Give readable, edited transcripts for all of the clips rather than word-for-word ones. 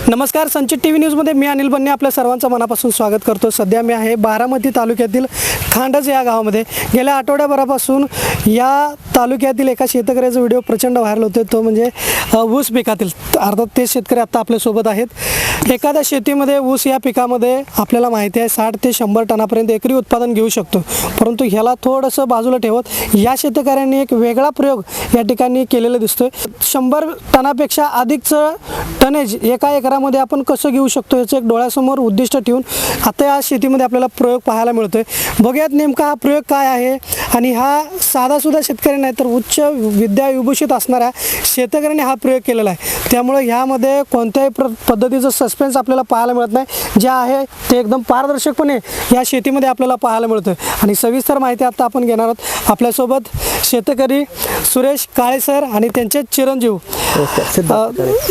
नमस्कार, संचित T V न्यूजमध्ये मी अनिल बन्ने आपल्या सर्वांचं मनापासून स्वागत करतो। सध्या मी आहे बारामती तालुक्यातील खांडज या गावामध्ये। गेल्या आठवड्याभरापासून या तालुक्यातील एका शेतकऱ्याचा व्हिडिओ प्रचंड व्हायरल होतोय, तो म्हणजे ऊस पिकातील। अर्थात ते शेतकरी आता आपल्यासोबत आहेत। एखाद्या शेतीमध्ये ऊस या पिकामध्ये आपल्याला माहिती आहे 60 ते 100 टनापर्यंत एकरी उत्पादन घेऊ शकतो, परंतु ह्याला थोडंसं बाजूला ठेवत या शेतकऱ्यांनी एक वेगळा प्रयोग या ठिकाणी केलेला दिसतोय। 100 टनापेक्षा अधिकचं टनेज एका एकरामध्ये आपण कसं घेऊ शकतो याचं एक डोळ्यासमोर उद्दिष्ट ठेवून आता या शेतीमध्ये आपल्याला प्रयोग पाहायला मिळतोय। बघूयात नेमका हा प्रयोग काय आहे आणि हा साधासुद्धा शेतकरी नाही तर उच्च विद्या विभूषित असणाऱ्या शेतकऱ्यांनी हा प्रयोग केलेला आहे। त्यामुळे ह्यामध्ये कोणत्याही पद्धतीचं सस्पेन्स आपल्याला पाहायला मिळत नाही, जे आहे ते एकदम पारदर्शकपणे या शेतीमध्ये आपल्याला पाहायला मिळतोय। आणि सविस्तर माहिती आता आपण घेणार आहोत। आपल्यासोबत शेतकरी सुरेश काळे सर आणि त्यांचे चिरंजीव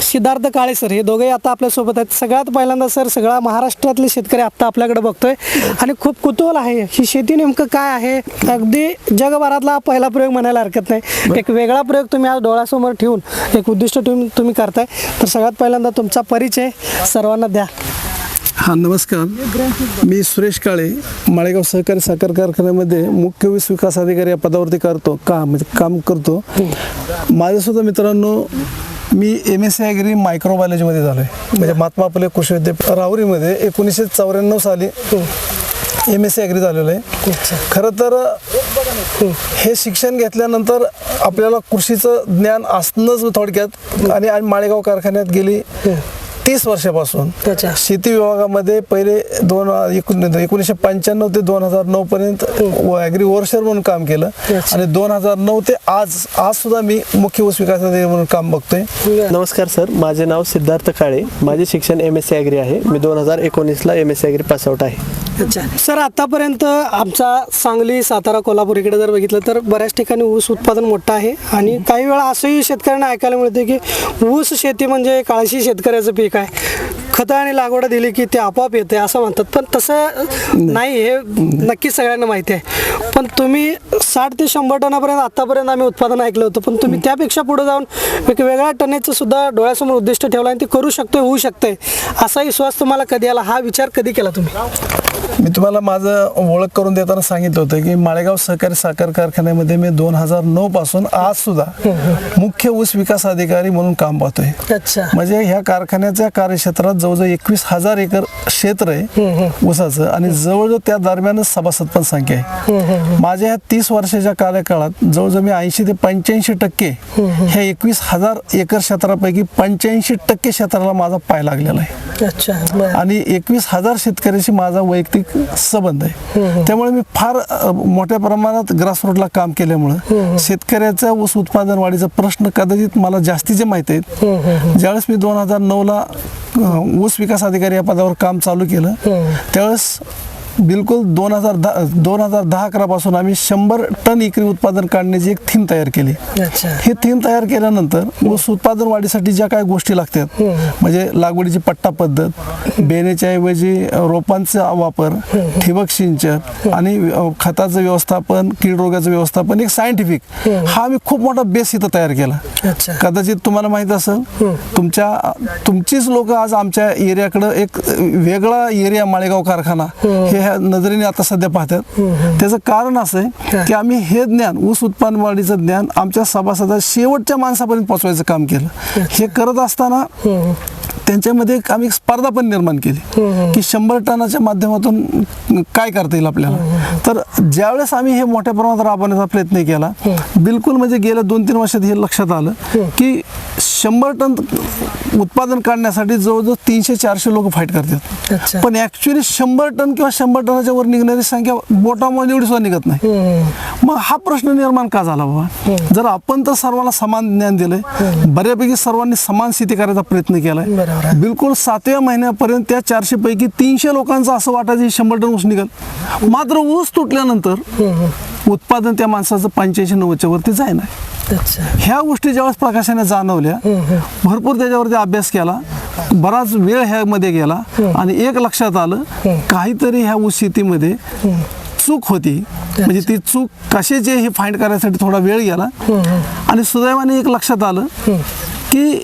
सिद्धार्थ काळे सर हे दोघेही आता आपल्यासोबत आहेत। सगळ्यात पहिल्यांदा सर, सगळा महाराष्ट्रातले शेतकरी आता आपल्याकडे बघतोय आणि खूप कुतूहल आहे ही शेती नेमकं काय आहे। अगदी जगभरातला पहिला प्रयोग म्हणायला हरकत नाही, एक वेगळा प्रयोग तुम्ही आज डोळ्यासमोर ठेवून एक उद्दिष्ट ठेवून तुम्ही करताय। तर सगळ्यात पहिल्यांदा तुमचा परिचय सर्वांना द्या। नमस्कार, मी सुरेश काळे, माळेगाव सहकारी साखर कारखान्यामध्ये मुख्य ऊस विकास अधिकारी या पदावरती काम करतो। माझ्यासुद्धा मित्रांनो, मी MSc ॲग्री मायक्रोबायोलॉजीमध्ये झालो आहे, म्हणजे महात्मा फुले कृषी विद्यापीठ राहुरीमध्ये 1994 साली MSc ॲग्री झालेलं आहे। खरं तर हे शिक्षण घेतल्यानंतर आपल्याला कृषीचं ज्ञान असणंच थोडक्यात, आणि माळेगाव कारखान्यात गेली 30 वर्षापासून शेती विभागामध्ये पहिले 1995 ते 2009 पर्यंत ॲग्री वर्षर म्हणून काम केलं, आणि 2009 ते आज सुद्धा मी मुख्य ऊस विकास अधिकारी म्हणून काम बघतोय। नमस्कार सर, माझे नाव सिद्धार्थ काळे, माझे शिक्षण MSc ॲग्री आहे। मी 2019ला MSc ॲग्री पासआउट आहे। अच्छा सर, आतापर्यंत आमचा सांगली, सातारा, कोल्हापूर इकडे जर बघितलं तर बऱ्याच ठिकाणी ऊस उत्पादन मोठं आहे, आणि काही वेळा असंही शेतकऱ्यांना ऐकायला मिळते की ऊस शेती म्हणजे काळशी शेतकऱ्याचं पीक आहे, खतं आणि लागवड दिली की ते आपोआप येते असं म्हणतात, पण तसं नाही, हे नक्कीच सगळ्यांना माहिती आहे। पण तुम्ही 60 ते 100 टनापर्यंत आतापर्यंत आम्ही उत्पादन ऐकलं होतं, पण तुम्ही त्यापेक्षा पुढे जाऊन एक वेगळ्या टनेजचं सुद्धा डोळ्यासमोर उद्दिष्ट ठेवलं आणि ते करू शकतोय, होऊ शकतंय असा विश्वास तुम्हाला कधी आला, हा विचार कधी केला तुम्ही? मी तुम्हाला माझं ओळख करून देताना सांगितलं होतं की माळेगाव सहकारी साखर कारखान्यामध्ये मी 2009 पासून आज सुद्धा मुख्य ऊस विकास अधिकारी म्हणून काम पाहतोय। अच्छा, म्हणजे ह्या कारखान्याच्या कार्यक्षेत्रात जवळजवळ 21,000 एकर क्षेत्र आहे ऊसाचं, आणि जवळजवळ त्या दरम्यानच सभासद पण संख्या आहे। माझ्या ह्या 30 वर्षाच्या कार्यकाळात जवळजवळ मी 80 ते 85% ह्या 21,000 एकर क्षेत्रापैकी 85% क्षेत्राला माझा पाय लागलेला आहे। अच्छा, आणि 21,000 शेतकऱ्याशी माझा वैयक्तिक संबंध आहे। त्यामुळे मी फार मोठ्या प्रमाणात ग्रासरूटला काम केल्यामुळं शेतकऱ्याचा ऊस उत्पादन वाढीचा प्रश्न कदाचित मला जास्तीचे माहीत आहेत। ज्यावेळेस मी 2009ला ऊस विकास अधिकारी या पदावर काम चालू केलं, त्यावेळेस बिलकुल 2010-11 पासून आम्ही 100 टन एकरी उत्पादन काढण्याची एक थीम तयार केली। ही थीम तयार केल्यानंतर ऊस उत्पादन वाढीसाठी ज्या काही गोष्टी लागतात, म्हणजे लागवडीची पट्टा पद्धत, बेण्याच्या ऐवजी रोपांचा वापर, ठिबक सिंचन आणि खताचं व्यवस्थापन, कीड रोगाचं व्यवस्थापन, एक सायंटिफिक हा आम्ही खूप मोठा बेस इथं तयार केला। कदाचित तुम्हाला माहित असेल, तुमचीच लोक आज आमच्या एरियाकडं एक वेगळा एरिया माळेगाव कारखाना हे नजरेने आता सध्या पाहतात। त्याचं कारण असं आहे की आम्ही हे ज्ञान, ऊस उत्पादन वाढीचं ज्ञान आमच्या सभासदा शेवटच्या माणसापर्यंत पोहोचवायचं काम केलं। हे करत असताना त्यांच्यामध्ये आम्ही स्पर्धा पण निर्माण केली की 100 टनाच्या माध्यमातून काय करता येईल आपल्याला। तर ज्यावेळेस आम्ही हे मोठ्या प्रमाणात राबवण्याचा प्रयत्न केला, बिलकुल म्हणजे गेल्या 2-3 वर्षात हे लक्षात आलं की 100 टन उत्पादन काढण्यासाठी जवळजवळ 300-400 लोक फाईट करतात, पण ॲक्च्युली 100 टन किंवा 100 टनाच्या वर निघणारी संख्या बोटामध्ये एवढी सुद्धा निघत नाही। मग हा प्रश्न निर्माण का झाला बाबा? जर आपण तर सर्वांना समान ज्ञान दिलंय, बऱ्यापैकी सर्वांनी समान शेती करायचा प्रयत्न केलाय, बिलकुल 7व्या महिन्यापर्यंत त्या 400 पैकी 300 लोकांचं असं वाटायचं 100 टन ऊस निघल, मात्र ऊस तुटल्यानंतर उत्पादन त्या माणसाचं 85-90च्या वरती जाय नाही। ह्या गोष्टी ज्यावेळेस प्रकाशाने जाणवल्या, भरपूर त्याच्यावरती अभ्यास केला, बराच वेळ ह्यामध्ये गेला, आणि एक लक्षात आलं काहीतरी ह्या ऊस शेतीमध्ये चूक होती। म्हणजे ती चूक कशाची हे फाइंड करायसाठी थोडा वेळ गेला, आणि सुदैवाने एक लक्षात आलं की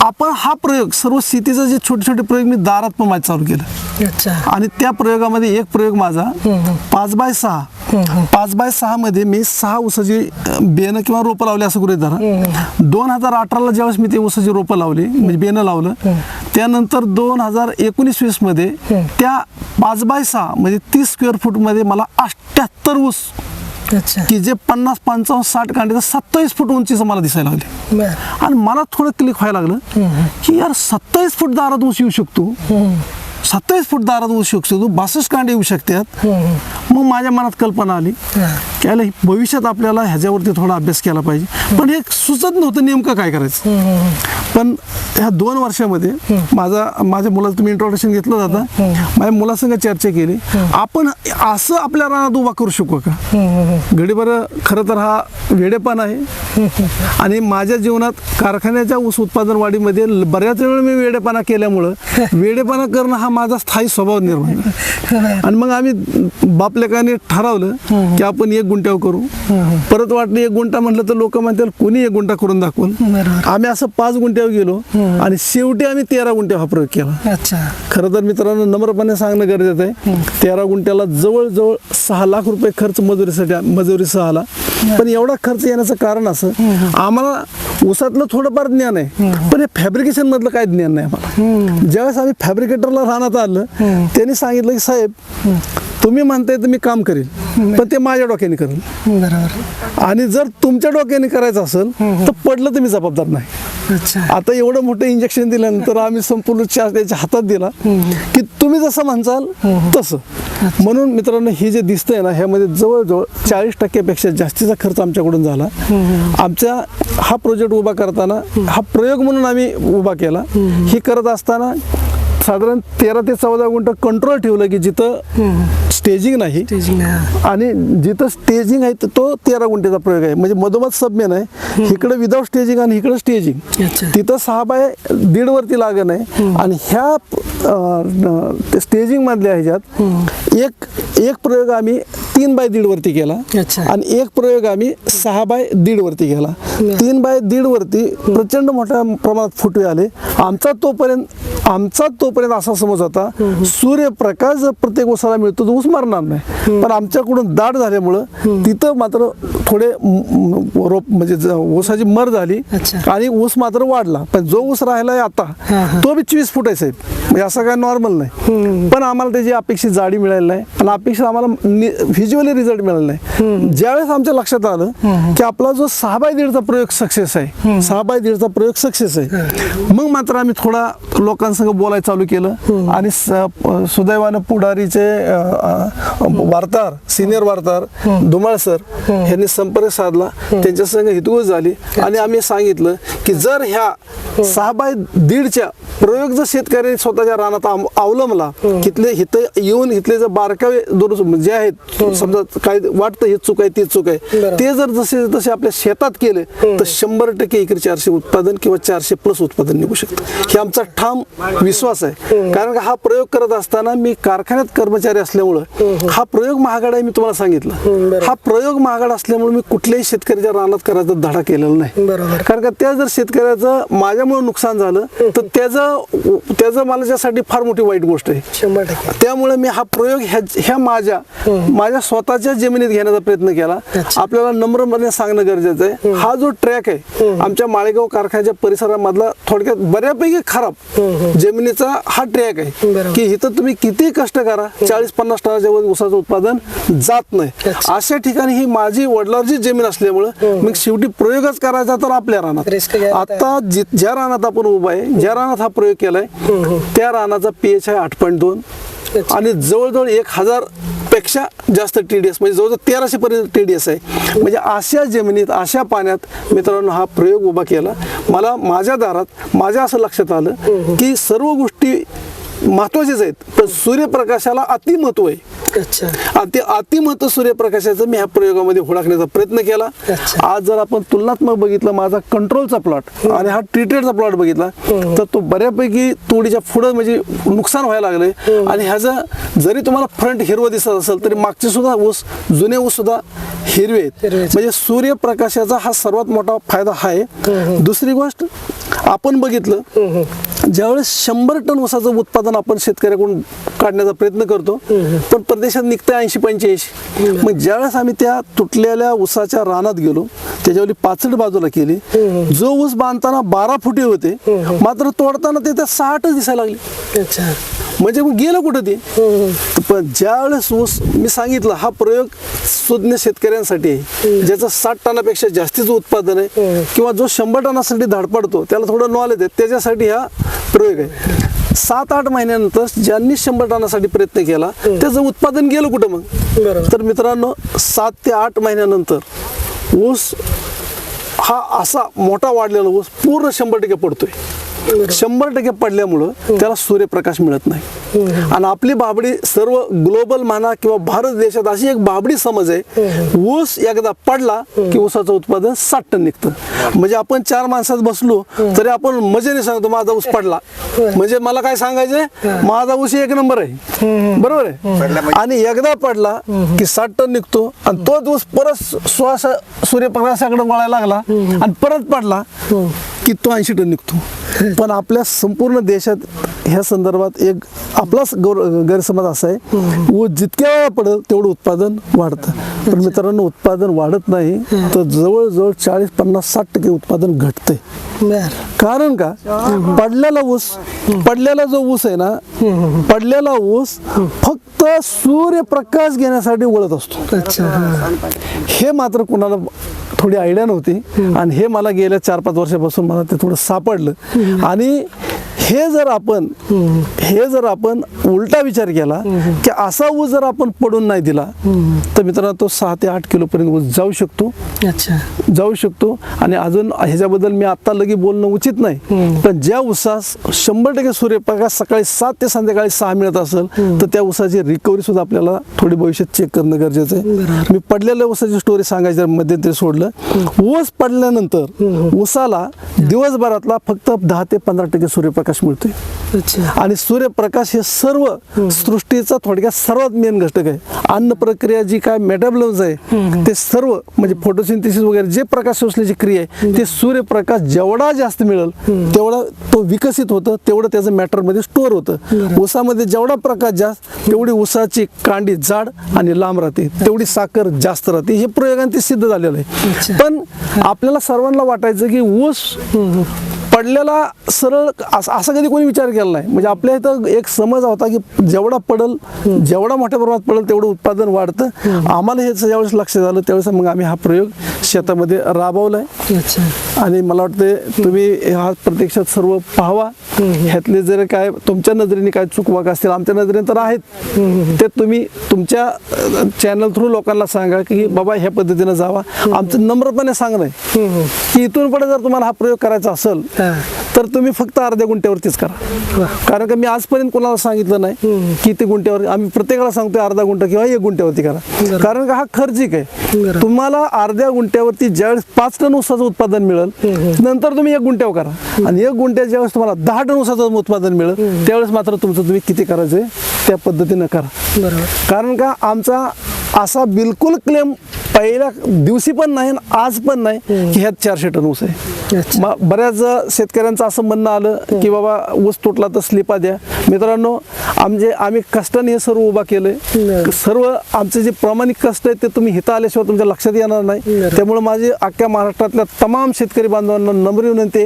आपण हा प्रयोग सर्व शेतीचा जे छोटे छोटे प्रयोग मी दारात पण माझं चालू केलं. अच्छा. आणि त्या प्रयोगामध्ये एक प्रयोग माझा 5x6 5x6 मध्ये मी 6 ऊसाची बेनं किंवा रोपं लावली असं गृहीत धरा. 2018ला ज्यावेळेस मी ते ऊसाची रोपं लावली म्हणजे बेनं लावलं, त्यानंतर 2019-20 मध्ये त्या 5x6 म्हणजे 30 स्क्वेअर फूट मध्ये मला 78 ऊस अच्छा. की जे 50, 55, 60 कांडे 27 फूट उंचीचं मला दिसायला लागले. बरं. आणि मला थोडं क्लिक व्हायला लागलं की यार 27 फूट दारात ऊस येऊ शकतो, 27 फूट दारात ऊस येऊ शकतो, 62 कांडे येऊ शकतात. मग माझ्या मनात कल्पना आली की याला भविष्यात आपल्याला ह्याच्यावरती थोडा अभ्यास केला पाहिजे, पण हे सुचत नव्हतं नेमकं काय करायचं. पण ह्या 2 वर्षामध्ये माझ्या मुलाचं तुम्ही इंट्रोडक्शन घेतलं जातं, माझ्या मुलासंग चर्चा केली, आपण असं आपल्या रानात उभा करू शकू का. घडीभर खरं तर हा वेडेपण आहे. आणि माझ्या जीवनात कारखान्याच्या ऊस उत्पादन वाढीमध्ये बऱ्याच वेळा मी वेडेपणा केल्यामुळं वेडेपणा करणं हा माझा स्थायी स्वभाव निर्माण झाला. आणि मग आम्ही बापलेकाने ठरवलं की आपण 1 गुंठ्यावर करू. परत वाटलं 1 गुंठा म्हटलं तर लोक म्हणतील कोणी 1 गुंठा करून दाखवल. आम्ही असं 5 गुंठ्यावर गेलो आणि शेवटी आम्ही 13 गुंठ्यावर हा प्रयोग केला. अच्छा. खरं तर मित्रांनो नम्रपणे सांगणं गरजेचं आहे, 13 गुंठ्याला जवळजवळ 6 लाख रुपये खर्च मजुरीसह आला. पण एवढा खर्च येण्याचं कारण असं, आम्हाला ऊसातलं थोडंफार ज्ञान आहे, पण हे फॅब्रिकेशन मधलं काय ज्ञान नाही आम्हाला. ज्यावेळेस आम्ही फॅब्रिकेटरला राहण्यात आलं, त्यांनी सांगितलं की साहेब तुम्ही म्हणताय तर मी काम करेल, पण ते माझ्या डोक्याने करेल. बरोबर. आणि जर तुमच्या डोक्याने करायचं असेल तर पडलं तर मी जबाबदार नाही. अच्छा. आता एवढं मोठं इंजेक्शन दिल्यानंतर आम्ही संपूर्ण चार्ज त्याच्या हातात दिला की तुम्ही जसं म्हणसाल तसं. म्हणून मित्रांनो हे जे दिसतंय ना, ह्यामध्ये जवळजवळ 40% जास्तीचा खर्च आमच्याकडून झाला. आमच्या हा प्रोजेक्ट उभा करताना हा प्रयोग म्हणून आम्ही उभा केला. हे करत असताना साधारण 13 ते 14 गुंठ कंट्रोल ठेवलं की जिथं स्टेजिंग नाही आणि जिथं स्टेजिंग आहे तो 13 गुंठेचा प्रयोग आहे. म्हणजे मधोमध सबमेन आहे, इकडे विदाउट स्टेजिंग आणि इकडे स्टेजिंग. तिथं 6x1.5 वरती लागण आहे. आणि ह्या स्टेजिंग मधल्या ह्याच्यात एक प्रयोग आम्ही 3x1.5 वरती केला आणि एक प्रयोग आम्ही 6x1.5 वरती केला. 3x1.5 वरती प्रचंड मोठ्या प्रमाणात फुटवे आले. आमचा तोपर्यंत असा समज होता सूर्यप्रकाश जर प्रत्येक ऊसाला मिळतो तर ऊस मरणार नाही. पण आमच्याकडून दाट झाल्यामुळं तिथं मात्र थोडे रोप म्हणजे ऊसाची मर झाली आणि ऊस मात्र वाढला. पण जो ऊस राहिलाय आता तो बी 24 फूट आहे साहेब, म्हणजे असं काय नॉर्मल नाही. पण आम्हाला त्याची अपेक्षित जाडी मिळाली नाही आणि अपेक्षित आम्हाला व्हिज्युअली रिझल्ट मिळाला नाही. ज्यावेळेस आमच्या लक्षात आलं की आपला जो 6x1.5चा प्रयोग सक्सेस आहे, 6x1.5चा प्रयोग सक्सेस आहे, मग मात्र आम्ही थोडा लोकांसंग बोलायला चालू केलं. आणि सुदैवानं पुढारीचे वार्ताहर, सिनियर वार्ताहर धुमाळ सर यांनी संपर्क साधला, त्यांच्या संग हितगुज झाली आणि आम्ही सांगितलं की जर ह्या 6x1.5च्या प्रयोग जर शेतकऱ्यांनी स्वतःच्या रानात अवलंबला, इथं येऊन इथले जर बारकावे जे आहेत, समजा काय वाटतं हे चूक आहे ती चूक आहे, ते जर जसे जसे आपल्या शेतात केले तर 100% एकरी 400 उत्पादन किंवा 400+ उत्पादन निघू शकतं. हे आमचा ठाम विश्वास आहे. कारण हा प्रयोग करत असताना मी कारखान्यात कर्मचारी असल्यामुळं हा प्रयोग महागडा आहे. मी तुम्हाला सांगितलं हा प्रयोग महागडा असल्यामुळे मी कुठल्याही शेतकऱ्याच्या रानात करायचा धडा केलेला नाही. कारण का त्या जर शेतकऱ्याचं माझ्यामुळे नुकसान झालं तर त्याचं माझ्यासाठी फार मोठी वाईट गोष्ट आहे. 100%. त्यामुळे मी हा प्रयोग ह्या माझ्या स्वतःच्या जमिनीत घेण्याचा प्रयत्न केला. आपल्याला नम्रपणे सांगणं गरजेचं आहे, हा जो ट्रॅक आहे आमच्या माळेगाव कारखान्याच्या परिसरामधला थोडक्यात बऱ्यापैकी खराब जमिनीचा हा ट्रॅक आहे की इथं तुम्ही किती कष्ट करा 40-50 टनाच्या वर ऊसाचं उत्पादन जात नाही. अशा ठिकाणी ही माझी वडिलांची जमीन असल्यामुळं मग शेवटी प्रयोगच करायचा तर आपल्या रानात. आता ज्या रानात आपण उभा आहे, ज्या रानात हा प्रयोग केलाय त्या रानाचा pH आहे 8.2 आणि जवळजवळ 1000 पेक्षा जास्त TDS म्हणजे जवळजवळ 1300 पर्यंत TDS आहे. म्हणजे अशा जमिनीत अशा पाण्यात मित्रांनो हा प्रयोग उभा केला. मला माझ्या दारात माझ्या असं लक्षात आलं की सर्व गोष्टी महत्वाचेच आहेत, पण सूर्यप्रकाशाला अति महत्व आहे. अच्छा. आणि ते अतिमहत्व सूर्यप्रकाशाचं मी ह्या प्रयोगामध्ये हुडकण्याचा प्रयत्न केला. अच्छा. आज जर आपण तुलनात्मक बघितलं माझा कंट्रोलचा प्लॉट आणि हा ट्रीटेडचा प्लॉट बघितला तर तो बऱ्यापैकी तोडीच्या पुढं म्हणजे नुकसान व्हायला लागले. आणि ह्याचं जरी तुम्हाला फ्रंट हिरवं दिसत असेल तरी मागचे सुद्धा ऊस जुने ऊस सुद्धा हिरवे आहेत. म्हणजे सूर्यप्रकाशाचा हा सर्वात मोठा फायदा आहे. दुसरी गोष्ट आपण बघितलं ज्यावेळेस 100 टन ऊसाचं उत्पादन आपण शेतकऱ्याकडून काढण्याचा प्रयत्न करतो पण प्रदेशात निघतं 80-85. मग ज्यावेळेस आम्ही त्या तुटलेल्या ऊसाच्या रानात गेलो त्याच्यावरली पाचड बाजूला केली. जो ऊस बांधताना 12 फुटे होते मात्र तोडताना ते त्या 60च दिसायला लागले. अच्छा. म्हणजे मग गेलं कुठं ते. पण ज्यावेळेस ऊस मी सांगितलं हा प्रयोग सुज्ञ शेतकऱ्यांसाठी आहे ज्याचं 60 टनापेक्षा जास्तीचं उत्पादन आहे किंवा जो 100 टनासाठी धडपडतो त्याला थोडं नॉलेज आहे त्याच्यासाठी हा प्रयोग आहे. 7-8 महिन्यानंतर ज्यांनी 100 टनासाठी प्रयत्न केला त्याचं उत्पादन गेलं कुठं मग. तर मित्रांनो 7 ते 8 महिन्यानंतर ऊस हा असा मोठा वाढलेला ऊस पूर्ण 100% पडतोय. 100% पडल्यामुळं त्याला सूर्यप्रकाश मिळत नाही. आणि आपली बाबडी सर्व ग्लोबल म्हणा किंवा भारत देशात अशी एक बाबडी समज आहे ऊस एकदा पडला की ऊसाचं उत्पादन 60 टन निघतं. म्हणजे आपण 4 माणसात बसलो तरी आपण मजेने सांगतो माझा ऊस पडला म्हणजे मला काय सांगायचंय माझा ऊस 1 नंबर आहे. बरोबर आहे. आणि एकदा पडला की 60 टन निघतो आणि तोच ऊस परत सूर्यप्रकाशाकडे वळायला लागला आणि परत पडला की तो 80 टन निघतो. पण आपल्या संपूर्ण देशात ह्या संदर्भात एक आपलाच गैरसमज असा आहे ऊस जितक्या वेळा पडेल तेवढं उत्पादन वाढतं. पण मित्रांनो उत्पादन वाढत नाही तर जवळजवळ 40-50-60% उत्पादन घटतंय. कारण का पडलेला जो ऊस आहे ना पडलेला ऊस फक्त सूर्यप्रकाश घेण्यासाठी वळत असतो. हे मात्र कोणाला थोडी आयडिया नव्हती आणि हे मला गेल्या 4-5 वर्षापासून मला ते थोडं सापडलं. आणि हे जर आपण उलटा विचार केला की असा ऊस जर आपण पडून नाही दिला तर मित्रांनो तो 6 ते 8 किलो पर्यंत ऊस जाऊ शकतो. आणि अजून ह्याच्याबद्दल मी आता लगी बोलणं उचित नाही पण ज्या ऊसास 100% सूर्यप्रकाश सकाळी 7 ते संध्याकाळी 6 मिळत असेल तर त्या ऊसाची रिकव्हरी सुद्धा आपल्याला थोडी भविष्यात चेक करणं गरजेचं आहे. मी पडलेल्या ऊसाची स्टोरी सांगायच्या मध्यंतरी सोडलं. ऊस पडल्यानंतर ऊसाला दिवसभरातला फक्त 10 ते 15% सूर्यप्रकाश मिळतोय. आणि सूर्यप्रकाश हे सर्व सृष्टीचा थोडक्यात सर्वात मेन घटक आहे. अन्न प्रक्रिया जी काय मेटाबॉलिझम आहे ते सर्व म्हणजे फोटोसिंथेसिस वगैरे जे प्रकाश शोषण्याची क्रिया आहे ते सूर्यप्रकाश जेवढा जास्त मिळेल तेवढा तो विकसित होतं तेवढं त्याचं मॅटरमध्ये स्टोअर होतं. ऊसामध्ये जेवढा प्रकाश जास्त तेवढी ऊसाची कांडी जाड आणि लांब राहते तेवढी साखर जास्त राहते. हे प्रयोगांनी सिद्ध झालेलं आहे. पण आपल्याला सर्वांना वाटायचं की ऊस पडलेला सरळ असा कधी कोणी विचार केला नाही. म्हणजे आपल्या इथं एक समज होता की जेवढा मोठ्या प्रमाणात पडेल तेवढं उत्पादन वाढतं. आम्हाला हे ज्यावेळेस लक्ष झालं त्यावेळेस मग आम्ही हा प्रयोग शेतामध्ये राबवलाय. आणि मला वाटतं तुम्ही हा प्रत्यक्षात सर्व पाहावा. ह्यातले जर काय तुमच्या नजरेने काय चुकवाक असतील आमच्या नजरेने तर आहेत ते तुम्ही तुमच्या चॅनल थ्रू लोकांना सांगा की बाबा ह्या पद्धतीनं जावा. आमचं नम्रपणे सांगणं आहे की इथून पुढे जर तुम्हाला हा प्रयोग करायचा असेल तर तुम्ही फक्त अर्ध्या गुंठ्यावरतीच करा. कारण का मी आजपर्यंत कोणाला सांगितलं नाही की ते गुंठ्यावर आम्ही प्रत्येकाला सांगतोय अर्धा गुंठा किंवा 1 गुंठ्यावरती करा. कारण का हा खर्चिक आहे. तुम्हाला अर्ध्या गुंठ्यावरती ज्यावेळेस 5 टन ऊसाचं उत्पादन मिळेल नंतर तुम्ही 1 गुंठ्यावर करा आणि 1 गुंठ्यात ज्यावेळेस तुम्हाला 10 टन ऊसाचं उत्पादन मिळेल त्यावेळेस मात्र तुमचं तुम्ही किती करायचंय त्या पद्धतीनं करा. कारण का आमचा असा बिलकुल क्लेम पहिल्या दिवशी पण नाही आज पण नाही की ह्यात 400 टन ऊस आहे. बऱ्याच शेतकऱ्यांचं असं म्हणणं आलं की बाबा ऊस तुटला तर स्लिपा द्या. मित्रांनो आम्ही कष्टाने हे सर्व उभा केलंय. सर्व आमचे जे प्रामाणिक कष्ट आहेत ते तुम्ही हिथं आल्याशिवाय तुमच्या लक्षात येणार नाही. त्यामुळे माझी अख्ख्या महाराष्ट्रातल्या तमाम शेतकरी बांधवांना नम्र विनंती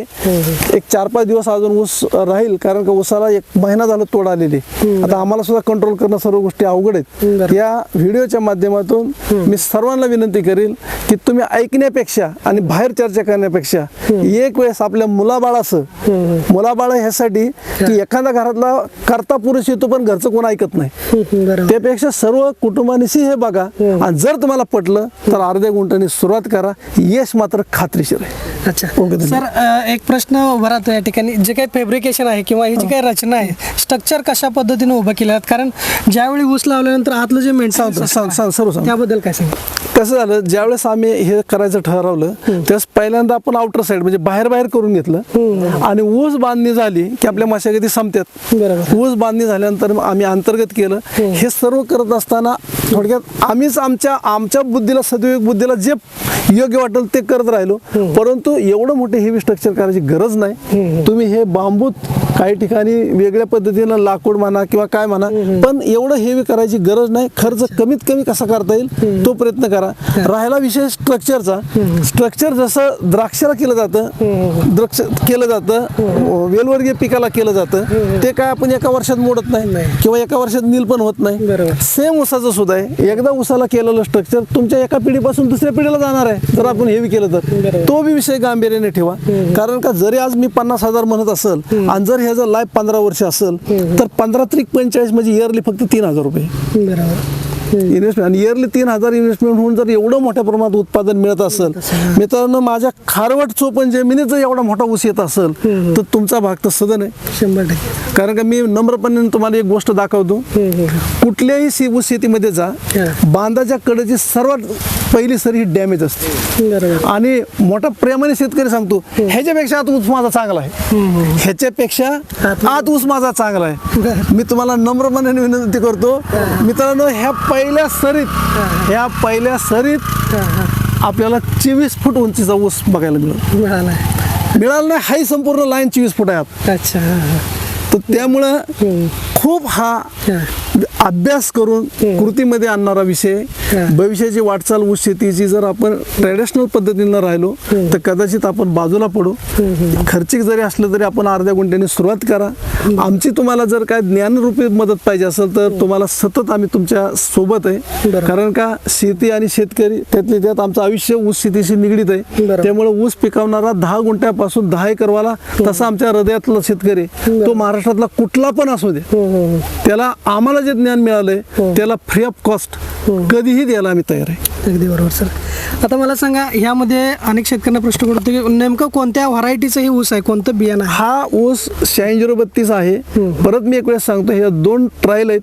एक 4-5 दिवस अजून ऊस राहील. कारण का ऊसाला 1 महिना झाला तोड आलेली. आता आम्हाला सुद्धा कंट्रोल करणं सर्व गोष्टी अवघड आहेत. या व्हिडिओच्या माध्यमातून मी सर्वांना विनंती करेल की तुम्ही ऐकण्यापेक्षा आणि बाहेर चर्चा करण्यापेक्षा एक वेळेस आपल्या मुलाबाळ ह्यासाठी की एखाद्या घरातला करता पुरुष येतो सांगतो पण घरचं कोण ऐकत नाही. बरोबर. त्यापेक्षा सर्व कुटुंबानिशी हे बघा आणि जर तुम्हाला पटलं तर अर्ध्या गुंठाने सुरुवात करा, यश मात्र खात्रीशीर आहे. अच्छा ओके, धन्यवाद. सर, एक प्रश्न उभा राहतो या ठिकाणी. जे काही फॅब्रिकेशन आहे किंवा ही जी काही रचना आहे, स्ट्रक्चर कशा पद्धतीने उभं केलं आहे? कारण ज्यावेळी ऊस लावल्यानंतर आतलं जे मेंटेनन्स सर्व सांग. त्याबद्दल काय सांग? कसं झालं, ज्यावेळेस आम्ही हे करायचं ठरवलं त्यावेळेस पहिल्यांदा आपण आउटर साईड म्हणजे बाहेर करून घेतलं आणि ऊस बांधणी झाली की आपल्या मशागती संपतात. बरोबर. ऊस बांधणी झाल्यानंतर आम्ही अंतर्गत केलं. हे सर्व करत असताना थोडक्यात आम्हीच आमच्या बुद्धीला, सदविवेक बुद्धीला जे योग्य वाटेल ते करत राहिलो. परंतु एवढं मोठे हेवी स्ट्रक्चर करायची गरज नाही. तुम्ही हे बांबूत काही ठिकाणी वेगळ्या पद्धतीनं लाकूड म्हणा किंवा काय म्हणा, पण एवढं हेवी करायची गरज नाही. खर्च कमीत कमी कसा करता येईल तो प्रयत्न करा. राहिला विषय स्ट्रक्चरचा, स्ट्रक्चर जसं द्राक्षाला केलं जातं, वेलवर्गीय पिकाला केलं जातं, ते काय आपण एका वर्षात मोडत नाही किंवा एका वर्षात नील पण होत नाही. सेम ऊसाचं सुद्धा आहे. एकदा ऊसाला केलेलं स्ट्रक्चर तुमच्या एका पिढीपासून दुसऱ्या पिढीला जाणार आहे जर आपण हेवी केलं तर. तो बी विषय गांभीर्याने ठेवा. कारण का जरी आज मी 50,000 म्हणत असेल आणि जर ह्याचं लाईफ 15 वर्ष असेल तर 15 त्रिक 45 म्हणजे इयरली फक्त 3,000 रुपये इन्व्हेस्टमेंट. आणि इयरली 3,000 इन्व्हेस्टमेंट होऊन जर एवढं मोठ्या प्रमाणात उत्पादन मिळत असेल, मित्रांनो, माझ्या खारवट चोपण जमिनीत जर एवढा मोठा ऊस येत असेल तर तुमचा भाग तर सदन आहे 100%. कारण का मी नम्रपणे तुम्हाला एक गोष्ट दाखवतो. कुठल्याही ऊस शेतीमध्ये जा, बांधाच्या कडेची सर्वात पहिली सरी ही डॅमेज असते. आणि मोठा प्रेमाने शेतकरी सांगतो, ह्याच्यापेक्षा आत ऊस माझा चांगला आहे, ह्याच्यापेक्षा आत ऊस माझा चांगला आहे. मी तुम्हाला नम्रपणे विनंती करतो मित्रांनो, ह्या पहिल्या सरीत आपल्याला 24 फूट उंचीचा ऊस बघायला मिळाला नाही. हाही संपूर्ण लाईन 24 फूट आहे. अच्छा. तर त्यामुळं खूप हा अभ्यास करून कृतीमध्ये आणणारा विषय. भविष्याची वाटचाल ऊस शेतीची जर आपण ट्रॅडिशनल पद्धतीनं राहिलो तर कदाचित आपण बाजूला पडू. खर्चिक जरी असलं तरी आपण अर्ध्या गुंठ्याने सुरुवात करा. आमची तुम्हाला जर काय ज्ञानरूपी मदत पाहिजे असेल तर तुम्हाला सतत आम्ही तुमच्या सोबत आहे. कारण का शेती आणि शेतकरी त्यातले त्यात आमचं आयुष्य ऊस शेतीशी निगडीत आहे. त्यामुळे ऊस पिकवणारा 10 गुंठ्यापासून 10 एकरवाला तसा आमच्या हृदयातला शेतकरी तो महाराष्ट्रातला कुठला पण असू दे, त्याला आम्हाला जे ज्ञान मिळालंय त्याला फ्री ऑफ कॉस्ट कधीही द्यायला आम्ही तयार आहे. अगदी बरोबर सर. आता मला सांगा, ह्यामध्ये अनेक शेतकऱ्यांना प्रश्न पडतो की नेमकं कोणत्या व्हरायटीचं हे ऊस आहे, कोणतं बियाणं आहे? हा ऊस 8632 आहे. परत मी एक वेळेस सांगतो, हे 2 ट्रायल आहेत.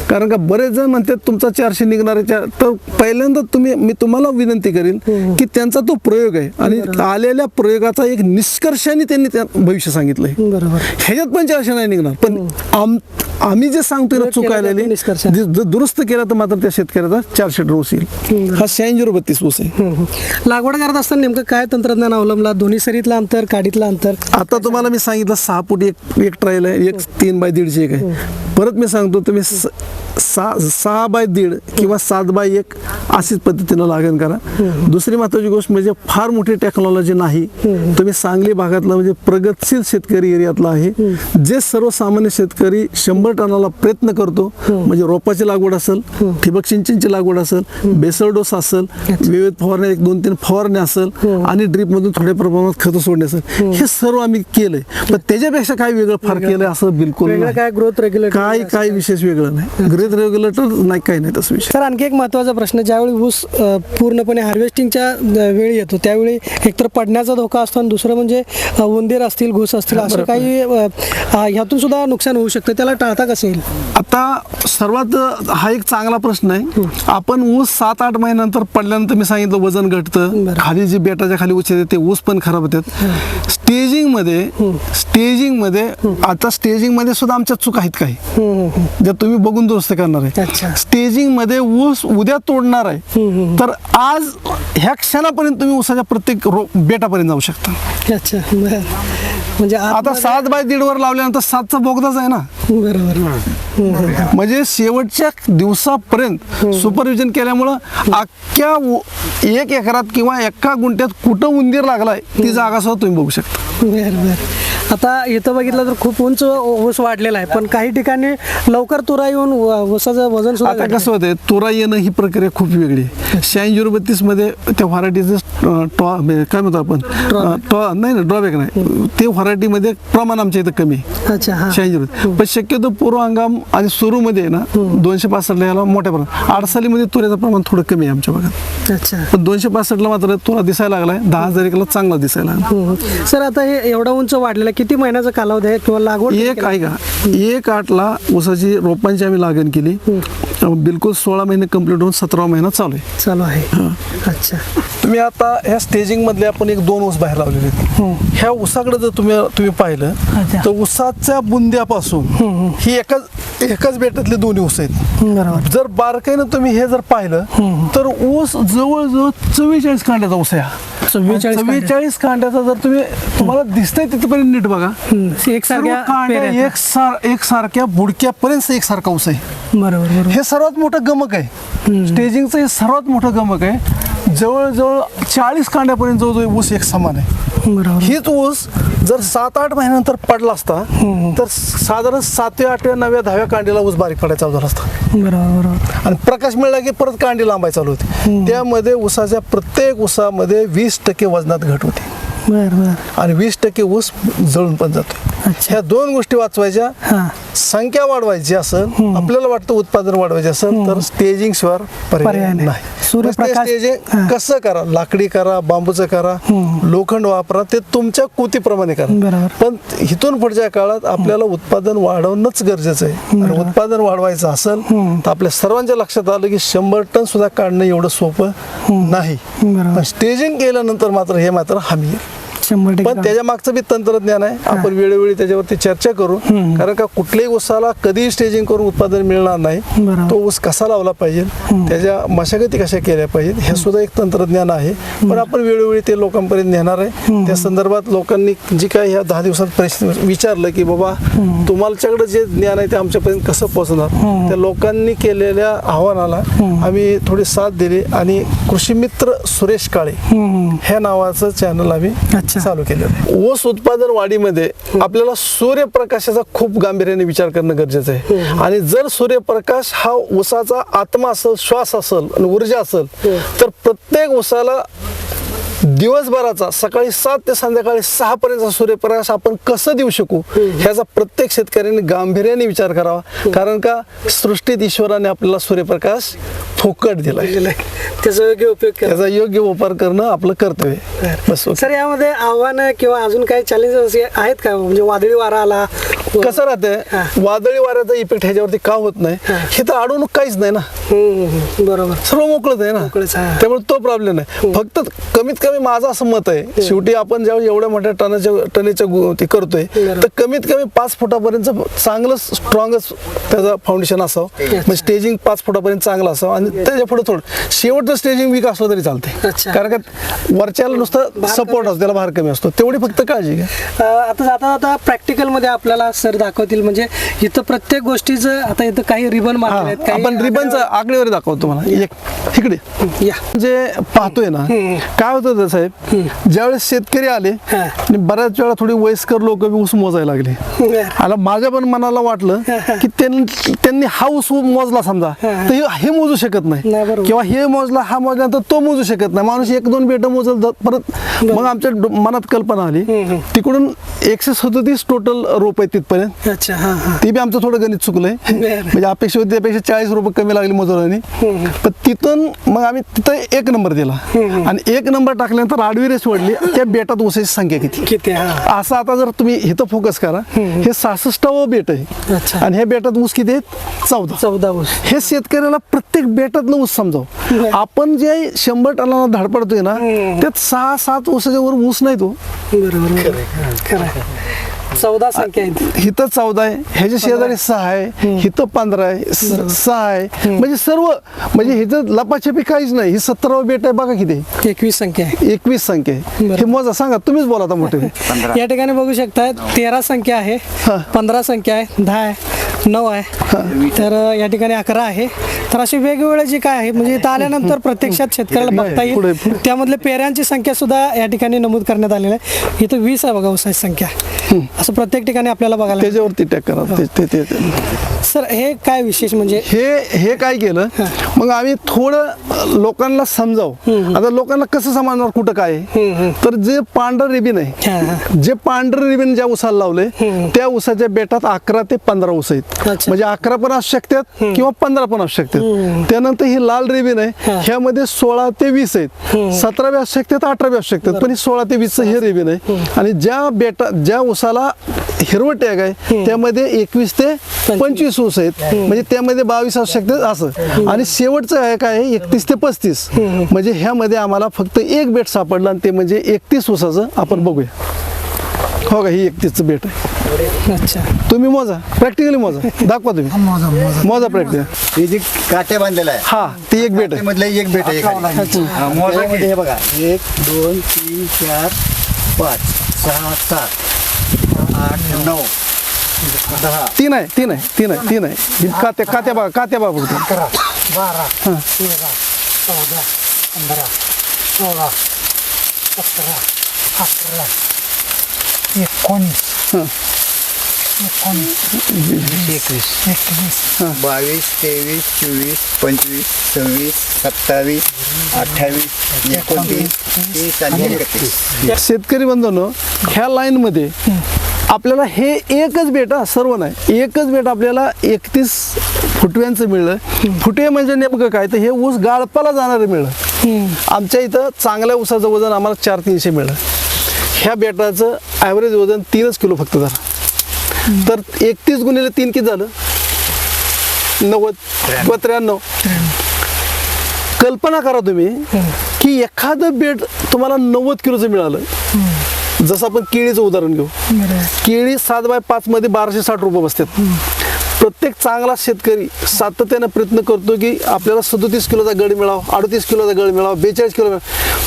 कारण का बरेच जण म्हणतात तुमचा 400 निघणार आहे. तर पहिल्यांदा मी तुम्हाला विनंती करेन की त्यांचा तो प्रयोग आहे आणि आलेल्या प्रयोगाचा एक निष्कर्षाने त्यांनी भविष्य सांगितलंय. बरोबर. ह्याच्यात पण 400 नाही निघणार, पण आम्ही जे सांगतोय ना चुकायलेली दुरुस्त केला तर मात्र त्या शेतकऱ्याचा 400 ऊस येईल. हा 8632 ऊस आहे. लागवड करत असताना नेमकं काय तंत्रज्ञान अवलंबला? दोन्ही सरीतलं अंतर, काडीतलं अंतर? आता तुम्हाला मी सांगितलं 6 फूट एक ट्रायल आहे, एक 3x1.5 एक आहे. परत मी सांगतो तुम्ही 6x1.5 किंवा 7x1 अशीच पद्धतीनं लागण करा. दुसरी महत्वाची गोष्ट म्हणजे फार मोठी टेक्नॉलॉजी नाही. तुम्ही सांगली भागातला म्हणजे प्रगतशील शेतकरी एरियातला आहे. जे सर्वसामान्य शेतकरी 100 टनाला प्रयत्न करतो, म्हणजे रोपाची लागवड असेल, ठिबक सिंचनची लागवड असेल, बेसल डोस असेल, विविध फवारण्या 1-2-3 फवारण्या असेल आणि ड्रीपमधून थोड्या प्रमाणात खतं सोडणे असेल, हे सर्व आम्ही केलंय. पण त्याच्यापेक्षा काही वेगळं फार केलंय असं बिलकुल नाही. काय ग्रोथ रेग्युलेटर काही विशेष वेगळं नाही. ग्रोथ रेग्युलेटर नाही, काही नाही तसं विषय. सर, आणखी एक महत्त्वाचा प्रश्न, ज्यावेळी ऊस पूर्णपणे हार्वेस्टिंगच्या वेळी येतो त्यावेळी एकतर पडण्याचा धोका असतो आणि दुसरं म्हणजे उंदीर असतील, घुस असतील, असं काही ह्यातून सुद्धा नुकसान होऊ शकतं. त्याला टाळता कसं येईल? आता सर्वात हा एक चांगला प्रश्न आहे. आपण ऊस 7-8 महिन्यानंतर पडल्यानंतर मी सांगितलं वजन घटतं, खाली जे बेटाच्या खाली ऊस येते ते ऊस पण खराब होतात. स्टेजिंगमध्ये आता स्टेजिंगमध्ये सुद्धा आमच्या चूक आहेत काही, ज्या तुम्ही बघून दुरुस्त करणार आहे. स्टेजिंगमध्ये ऊस उद्या तोडणार आहे तर आज ह्या क्षणापर्यंत तुम्ही ऊसाच्या प्रत्येक बेटापर्यंत जाऊ शकता. अच्छा. म्हणजे आता 7x1.5 वर लावल्यानंतर 7चा बोगदाच आहे ना. बरोबर. म्हणजे शेवटच्या दिवसापर्यंत सुपरविजन केल्यामुळं अख्ख्या 1 एकरात किंवा एका गुंठ्यात कुठं उंदीर लागलाय ती जागा सुद्धा तुम्ही बघू शकता. आता इथं बघितलं तर खूप उंच ऊस वाढलेला आहे, पण काही ठिकाणी लवकर तुरा येऊन ऊसाचं वजन सुद्धा. आता कसं होतंय, तुरा येणं ही प्रक्रिया खूप वेगळी आहे. 8632 मध्ये त्या व्हरायटीचं काय म्हणतो आपण नाही ड्रॉबॅक नाही, ते व्हरायटीमध्ये प्रमाण आमच्या इथं कमी आहे. अच्छा. 86. पण शक्यतो पूर्व हंगाम आणि सुरूमध्ये ना 265 याला मोठ्या प्रमाणात, आडसालीमध्ये तुऱ्याचं प्रमाण थोडं कमी आहे आमच्या भागात. अच्छा. पण 265 मात्र तुरा दिसायला लागलाय, 10,000 एकला चांगला दिसायला लागला. सर आता हे एवढा उंच वाढलेला किती महिन्याचा कालावधी आहे किंवा लागवड एक आहे का 1/8ला ऊसाची रोपांची आम्ही लागण केली, बिलकुल 16 महिने कंप्लीट होऊन 17 महिना चालू आहे. चालू आहे. अच्छा. तुम्ही आता ह्या स्टेजिंग मधले आपण 1-2 ऊस बाहेर लावलेले आहेत. ह्या ऊसाकडे जर तुम्ही पाहिलं अच्छा. तर ऊसाच्या बुंद्यापासून ही एकाच बेटातले दोन्ही ऊस आहेत. बरोबर. जर बारकाईनं तुम्ही हे जर पाहिलं तर ऊस जवळजवळ 44 कांड्याचा ऊस आहे. 44 कांड्याचा जर तुम्हाला दिसतंय तिथपर्यंत नीट बघा, एकसारख्या सर्व कांड्या पेऱ्या. एकसारख्या बुडक्यापर्यंत एकसारखा ऊस आहे. बरोबर बरोबर. हे सर्वात मोठं गमक आहे. स्टेजिंगचं हे सर्वात मोठं गमक आहे. जवळजवळ 40 कांड्यापर्यंत जवळजवळ ऊस एक समान आहे. बरोबर. हीच ऊस जर 7-8 महिन्यानंतर पडला असता तर साधारण 7व्या 8व्या 9व्या 10व्या कांडीला ऊस बारीक पडायचा चालू झाला असता. बरोबर बरोबर. आणि प्रकाश मिळाला की परत कांडी लांबाय चालू होती. त्यामध्ये ऊसाच्या प्रत्येक ऊसामध्ये 20% वजनात घट होती बरं बरं. आणि 20% ऊस जळून पण जातो. अच्छा. ह्या 2 गोष्टी वाचवायच्या, हां. संख्या वाढवायची असेल, आपल्याला वाटतं उत्पादन वाढवायचे असेल तर स्टेजिंग शिवाय पर्याय पर्याय नाही. नाही. सूर्यप्रकाश- स्टेजिंग कसं करा, लाकडी करा, बांबूचं करा, लोखंड वापरा, ते तुमच्या कुतीप्रमाणे करा. बरोबर. पण इथून पुढच्या काळात आपल्याला उत्पादन वाढवणंच गरजेचं आहे. आणि उत्पादन वाढवायचं असेल तर आपल्या सर्वांच्या लक्षात आलं की 100 टन सुद्धा काढणं एवढं सोपं नाही. बरोबर. पण स्टेजिंग केल्यानंतर मात्र हे मात्र हमी आहे. 100% पण त्याच्या मागचं बी तंत्रज्ञान आहे, आपण वेळोवेळी त्याच्यावरती चर्चा करू. कारण का कुठल्याही ऊसाला कधीही स्टेजिंग करून उत्पादन मिळणार नाही. बरोबर. तो ऊस कसा लावला पाहिजे, त्याच्या मशागती कशा केल्या पाहिजेत, हे सुद्धा एक तंत्रज्ञान आहे. पण आपण वेळोवेळी ते लोकांपर्यंत नेणार आहे. त्या संदर्भात लोकांनी जी काय ह्या 10 दिवसात प्रश्न विचारलं की बाबा तुमच्याकडे जे ज्ञान आहे ते आमच्यापर्यंत कसं पोहोचणार, त्या लोकांनी केलेल्या आव्हानाला आम्ही थोडी साथ दिली आणि कृषी मित्र सुरेश काळे ह्या नावाचं चॅनल आम्ही चालू केलं आहे. ऊस उत्पादन वाढीमध्ये आपल्याला सूर्यप्रकाशाचा खूप गांभीर्याने विचार करणं गरजेचं आहे. आणि जर सूर्यप्रकाश हा ऊसाचा आत्मा असेल, श्वास असेल आणि ऊर्जा असेल तर प्रत्येक ऊसाला दिवसभराचा सकाळी 7 ते संध्याकाळी 6 पर्यंतचा सूर्यप्रकाश आपण कसं देऊ शकू ह्याचा प्रत्येक शेतकऱ्यांनी गांभीर्याने विचार करावा. कारण का सृष्टीत ईश्वराने आपल्याला सूर्यप्रकाश फुकट दिलाय, त्याचा योग्य उपयोग करा. त्याचा योग्य वापर करणं आपलं कर्तव्य आहे. बस. सर यामध्ये आव्हानं किंवा अजून काही चॅलेंजेस आहेत का, म्हणजे वादळी वारा आला? कसं राहतंय, वादळी वाऱ्याचा इफेक्ट ह्याच्यावरती का होत नाही, हे तर अडवणूक काहीच नाही ना. बरोबर. सर्व मोकळच आहे ना, मोकळंच आहे. त्यामुळे तो प्रॉब्लेम नाही. फक्त कमीत कमी माझं असं मत आहे, शेवटी आपण जेव्हा एवढ्या मोठ्या टनेच्या ते करतोय तर कमीत कमी 5 फुटापर्यंत चांगलं स्ट्रॉंगच त्याचं फाउंडेशन असावं. म्हणजे स्टेजिंग 5 फुटापर्यंत चांगलं असावं आणि त्याच्या पुढे थोडं शेवटचं स्टेजिंग वीक असलं तरी चालते. कारण का वरच्याला नुसतं सपोर्ट असतो, त्याला भार कमी असतो, तेवढी फक्त काळजी घ्या. आता जाता जाता प्रॅक्टिकल मध्ये आपल्याला सर दाखवतील, म्हणजे इथं प्रत्येक गोष्टीचं आता इथं काही रिबन मारले आहेत, काही आपण रिबनचं आकडेवारी दाखवतो तुम्हाला. एक इकडे या जे पाहतोय ना, काय होतं साहेब, ज्यावेळेस शेतकरी आले आणि बऱ्याच वेळा थोडी वयस्कर लोक ऊस मोजायला लागले. आता माझ्या पण मनाला वाटलं की त्यांनी हा ऊस मोजला समजा तर हे मोजू शकत नाही, किंवा हे मोजला हा मोजल्यानंतर तो मोजू शकत नाही. माणूस 1-2 बेट मोजल परत. मग आमच्या मनात कल्पना आली, तिकडून 137 टोटल रोप आहे तिथपर्यंत. अच्छा. ती बी आमचं थोडं गणित चुकलंय, म्हणजे अपेक्षा होती त्यापेक्षा 40 रुपये कमी लागले मजुरांनी. पण तिथून मग आम्ही तिथं 1 नंबर दिला आणि 1 नंबर टाकल्यानंतर आडवी रेस वाढली. त्या बेटात ऊसाची संख्या किती असं. आता जर तुम्ही इथं फोकस करा, हे 66व बेट आहे आणि ह्या बेटात ऊस किती आहेत, 14 ऊस. हे शेतकऱ्याला प्रत्येक बेटातलं ऊस समजावं. आपण जे 100 टनाला धाड पडतोय ना, त्यात 6-7 ऊसाच्या वर ऊस नाही तो. बरोबर. 14 संख्या आहे. इथं 14 आहे, ह्याच्या शेजारी 6 आहे, इथं 15 आहे, 6 आहे. म्हणजे सर्व, म्हणजे ह्याचं लपाछपी काहीच नाही. ही 17व बेट आहे बघा किती, 21 संख्या आहे. 21 संख्या आहे. हे मोजा, सांगा तुम्हीच बोला आता मोठे. या ठिकाणी बघू शकता 13 संख्या आहे, 15 संख्या आहे, 10 आहे, 9 आहे, तर या ठिकाणी 11 आहे. तर असे वेगवेगळे जे काय आहे म्हणजे इथं आल्यानंतर प्रत्यक्षात शेतकऱ्याला बघता येईल. त्यामधल्या पेऱ्यांची संख्या सुद्धा या ठिकाणी नमूद करण्यात आलेली आहे. इथं 20 आहे बघा ऊसाची संख्या. असं प्रत्येक ठिकाणी आपल्याला बघायला मिळतं. त्याच्यावरती टॅग करा ते सर हे काय विशेष म्हणजे हे काय केलं मग आम्ही थोडं लोकांना समजावं. आता लोकांना कसं समजणार कुठं काय आहे? तर जे पांढरं रिबीन आहे, जे पांढरं रिबीन ज्या उसाला लावले त्या उसाच्या बेटात 11 ते 15 ऊस आहेत. म्हणजे 11 पण असू शकतात किंवा 15 पण असू शकतात. त्यानंतर ही लाल रिबीन आहे, ह्यामध्ये 16 ते 20 आहेत. 17 बी असू शकतात, 18 बी असू शकतात, पण ही 16 ते 20 हे रिबीन आहे. आणि ज्या उसाला हिरवं टॅग आहे त्यामध्ये 21 ते 25 ऊस आहेत. म्हणजे त्यामध्ये 22 असू शकतात असं. आणि शेवटचं आहे काय 31 ते 35. म्हणजे ह्यामध्ये आम्हाला फक्त एक बेट सापडलं आणि ते म्हणजे 31 ऊसाचं. आपण बघूया. हो का, ही 31चं बेट आहे. अच्छा तुम्ही मोजा, प्रॅक्टिकली मोजा, दाखवा तुम्ही मोजा प्रॅक्टिकल. हे जे काट्या बांधलेला आहे हा ती एक बेट आहे. मधलं एक बेट आहे मोजामध्ये हे बघा 1 2 3 4 5 6 7 8 9 10 तीन आहे. ही कात्या बघा फक्त. 11 12 13 14 15 16 17 18 19 21 22 23 24 25 26 27 28 29 30 आणि 31. शेतकरी बंधूंनो, ह्या लाईन मध्ये आपल्याला हे एकच बेट सर्व नाही, एकच बेट आपल्याला 31 फुटव्यांचं मिळलं. फुटवे म्हणजे नेमकं काय तर हे ऊस गाळपाला जाणारं मिळलं. आमच्या इथं चांगल्या ऊसाचं वजन आम्हाला 400-300 मिळलं. ह्या बेटाचं ॲव्हरेज वजन 3 किलो फक्त झालं. तर 31 गुणिले 3 किती झालं? 90 किंवा 93. कल्पना करा तुम्ही की एखादं बेट तुम्हाला 90 किलोचं मिळालं. जसं आपण केळीचं उदाहरण घेऊ, केळी 7x5 मध्ये 1260 रुपये बसतात. प्रत्येक चांगला शेतकरी सातत्याने प्रयत्न करतो की आपल्याला 37 किलोचा गड मिळावा, 38 किलोचा गड मिळावा, 42 किलो मिळावा.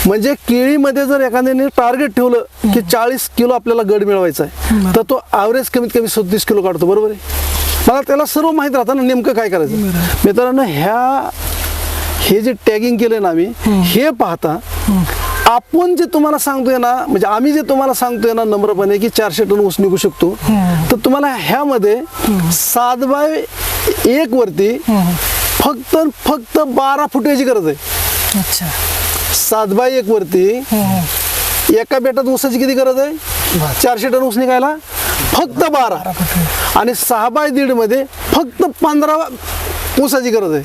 म्हणजे केळीमध्ये जर एखाद्याने टार्गेट ठेवलं की 40 किलो आपल्याला गड मिळवायचा आहे तर तो ॲव्हरेज कमीत कमी 37 किलो काढतो. बरोबर आहे. मला त्याला सर्व माहीत राहतं ना नेमकं काय करायचं. मित्रांनो, हे जे टॅगिंग केलं ना आम्ही, हे पाहता आपण जे तुम्हाला सांगतोय ना, म्हणजे आम्ही जे तुम्हाला सांगतोय ना नम्रपणे की 400 टन ऊस निघू शकतो, तर तुम्हाला ह्यामध्ये 7x1 वरती फक्त 12 फुटाची गरज आहे. 7x1 वरती एका बेटात ऊसाची किती गरज आहे? 400 टन ऊस निघायला फक्त 12. आणि 6x1.5 मध्ये फक्त 15 ऊसाची गरज आहे.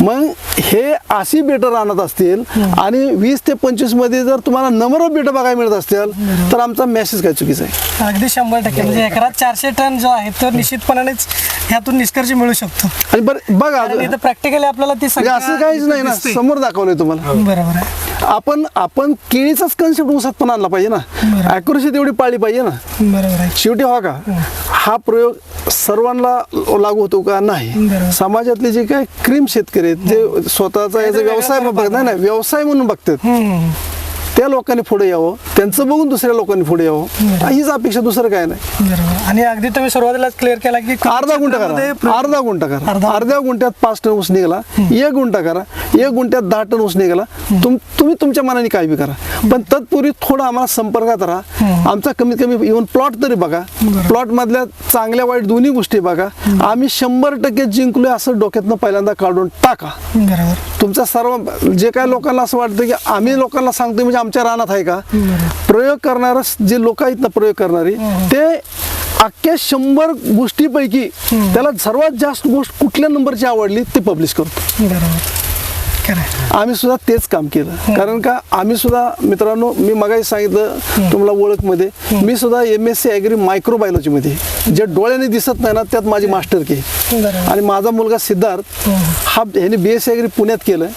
मग हे अशी बेटर आणत असतील आणि 20 ते 25 मध्ये जर तुम्हाला नंबर ऑफ बेटर बघायला मिळत असतील तर आमचा मेसेज काय चुकीचा आहे. अगदी 100% म्हणजे एकरात 400 टन जो आहे तो निश्चितपणानेच ह्यातून निष्कर्ष मिळू शकतो. आणि बरं बघा, प्रॅक्टिकली आपल्याला ती म्हणजे असं काहीच नाही ना, समोर दाखवलंय तुम्हाला. बरोबर आहे. आपण केळीचाच कन्सेप्ट ऊसात पण आणला पाहिजे ना, ॲक्युरेसी तेवढी पाळली पाहिजे ना. बरोबर आहे. शेवटी हो का, हा प्रयोग सर्वांना लागू होतो का? नाही. समाजातले जे काय क्रीम शेतकरी आहेत जे स्वतःचा याचा व्यवसाय बघत नाही, व्यवसाय म्हणून बघतात, त्या लोकांनी पुढे यावं, त्यांचं बघून दुसऱ्या लोकांनी पुढे यावं, हीच अपेक्षा, दुसरं काय नाही. आणि अगदी तुम्ही सुरुवातीलाच क्लिअर केला की अर्धा गुंठा करा, अर्ध्या गुंठ्यात 5 टन ऊस निघाला, 1 गुंठा करा, 1 गुंठ्यात 10 टन ऊस निघाला, तुम्ही तुमच्या मनाने काय बी करा. पण तत्पूर्वी थोडं आम्हाला संपर्कात राहा. आमचा कमीत कमी इव्हन प्लॉट तरी बघा, प्लॉट मधल्या चांगल्या वाईट दोन्ही गोष्टी बघा. आम्ही 100% जिंकलोय असं डोक्यातनं पहिल्यांदा काढून टाका. तुमचा सर्व जे काय लोकांना असं वाटतं की आम्ही लोकांना सांगतोय म्हणजे आमच्या रानात आहे का, प्रयोग करणारा जे लोक आहेत ना, प्रयोग करणारी, ते अख्ख्या 100 गोष्टीपैकी त्याला सर्वात जास्त गोष्ट कुठल्या नंबरची आवडली ते पब्लिश करतो. आम्ही सुद्धा तेच काम केलं. कारण का आम्ही सुद्धा मित्रांनो, मी मगाशी सांगितलं तुम्हाला ओळखमध्ये, मी सुद्धा MSc ॲग्री मायक्रोबायोलॉजी मध्ये, जे डोळ्याने दिसत नाही ना त्यात माझी मास्टर की. आणि माझा मुलगा सिद्धार्थ हा ह्याने BSc ॲग्री पुण्यात केलं,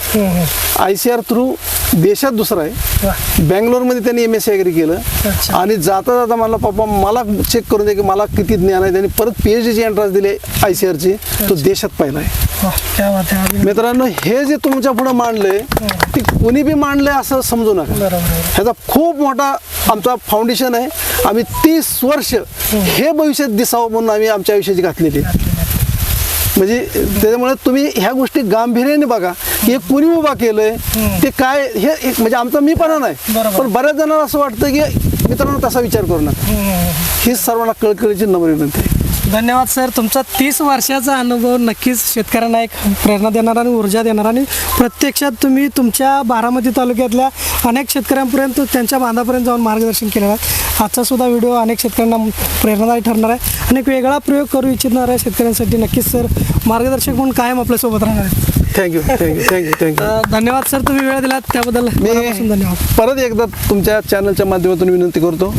ICAR थ्रू देशात दुसरा आहे, बँगलोरमध्ये त्यांनी MSc ॲग्री केलं. आणि जाता जाता मला पप्पा मला चेक करून दे की मला किती ज्ञान आहे. त्यांनी परत PhD ची एंट्रन्स दिली ICAR ची, तो देशात पहिला आहे. मित्रांनो, हे जे तुमच्या पुढे मांडलंय ते कोणी बी मांडलंय असं समजू नका. ह्याचा खूप मोठा आमचा फाउंडेशन आहे. आम्ही 30 वर्ष हे भविष्यात दिसावं म्हणून आम्ही आमच्या आयुष्याची घातलेली. म्हणजे त्याच्यामुळे तुम्ही ह्या गोष्टी गांभीर्याने बघा की हे कोणी उभा केलंय ते काय म्हणजे आमचा मीपणा नाही, बरोबर. पण बऱ्याच जणांना असं वाटतं की मित्रांनो तसा विचार करू नका. ही सर्वांना कळकळीची नम्र विनंती आहे. धन्यवाद सर. तुमचा 30 वर्षाचा अनुभव नक्कीच शेतकऱ्यांना एक प्रेरणा देणारा आणि ऊर्जा देणारा, आणि प्रत्यक्षात तुम्ही तुमच्या बारामती तालुक्यातल्या अनेक शेतकऱ्यांपर्यंत त्यांच्या बांधापर्यंत जाऊन मार्गदर्शन केलेलं आहे. आजचा सुद्धा व्हिडिओ अनेक शेतकऱ्यांना प्रेरणादायी ठरणार आहे आणि एक वेगळा प्रयोग करू इच्छिणाऱ्या शेतकऱ्यांसाठी नक्कीच सर मार्गदर्शक म्हणून कायम आपल्यासोबत राहणार आहे. Thank you thank you thank you thank you. धन्यवाद सर, तुम्ही वेळ दिलात त्याबद्दल मनापासून मी धन्यवाद. परत एकदा तुमच्या चॅनलच्या माध्यमातून विनंती करतो,